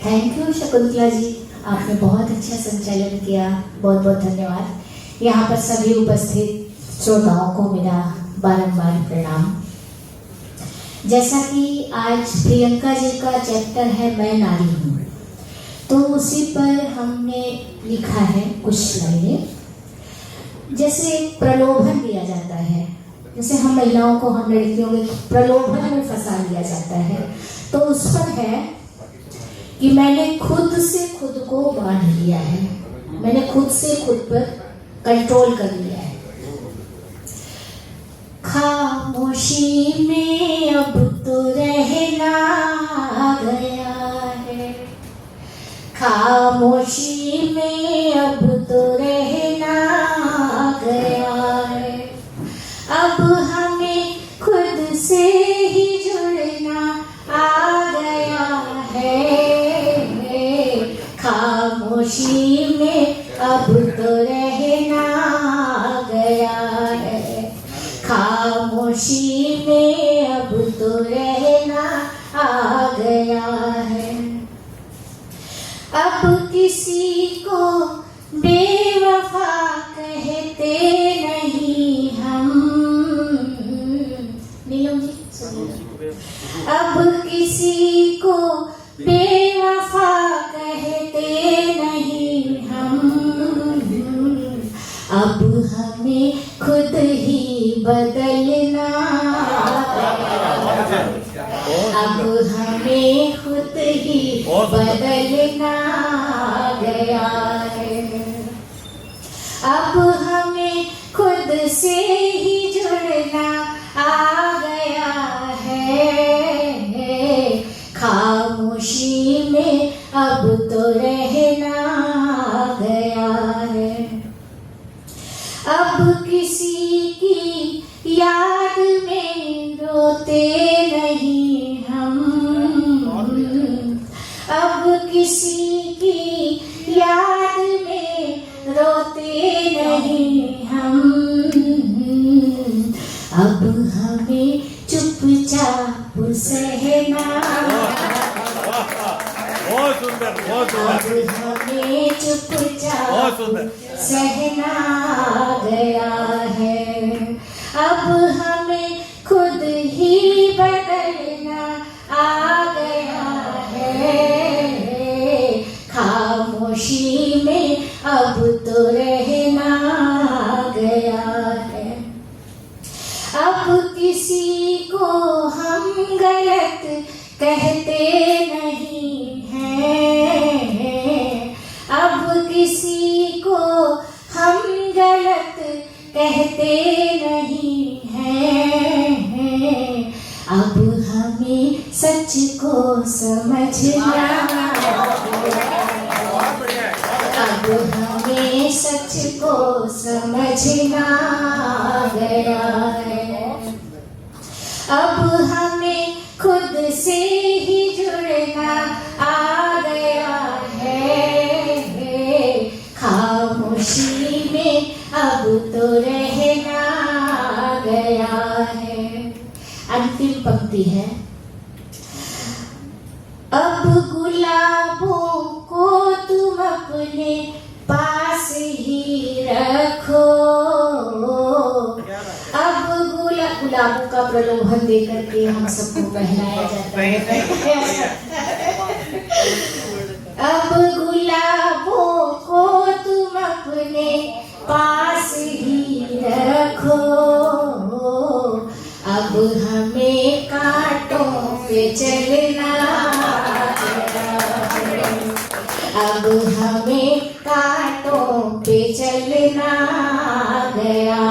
Thank you Shakuntala ji, आपने बहुत अच्छा संचालन किया, बहुत बहुत धन्यवाद। यहाँ पर सभी उपस्थित श्रोताओं को मेरा बारंबार प्रणाम। जैसा कि आज प्रियंका जी का चैप्टर है मैं नारी हूँ, तो उसी पर हमने लिखा है कुछ लाइनें। जैसे प्रलोभन दिया जाता है, जैसे हम महिलाओं को, हम लड़कियों के प्रलोभन में फंसा दिया जाता है, तो उस पर है कि मैंने खुद से खुद को बांध लिया है, मैंने खुद से खुद पर कंट्रोल कर लिया है। खामोशी में अब तो रहना गया है, खामोशी में अब तो रहना गया है। अब हमें खुद से ही जुड़ना आ गया है। खामोशी में अब तो रहना गया है, खामोशी में अब तो रहना आ गया है। अब किसी को बेवफा कहते नहीं हम, नीलम जी सुनिए। अब किसी को बेवफा कहते नहीं हम, अब हमें खुद ही बदलना, अब हमें खुद ही बदलना गया है। अब हमें खुद से ही जुड़ना आ गया है। खामोशी में अब तो रहना गया है। अब किसी की याद में रोते नहीं हम, अब किसी की याद में रोते नहीं हम। अब हमें चुपचाप सहना, बहुत सुंदर, बहुत सुंदर। अब हमें चुपचाप सहना गया है। अब हमें खुद ही बदलना आ गया है। खामोशी में अब तो रहना गया है। अब किसी को हम गलत कहते नहीं हैं, अब किसी को हम गलत कहते नहीं हैं। अब हमें सच को समझना, अब हमें सच को समझना गया है। अब हमें खुद से ही जुड़ना आ गया है। खामोशी में अब तो रहना गया है। अंतिम पंक्ति है, अब गुलाबों को तुम अपने पास ही रखो। अब गुलाबों का प्रलोभन देकर के हम सबको पहनाया जाता है। अब गुलाबों को तुम अपने पास ही रखो। अब हमें कांटों पे चलना, अब हमें कांटों पे चलना गया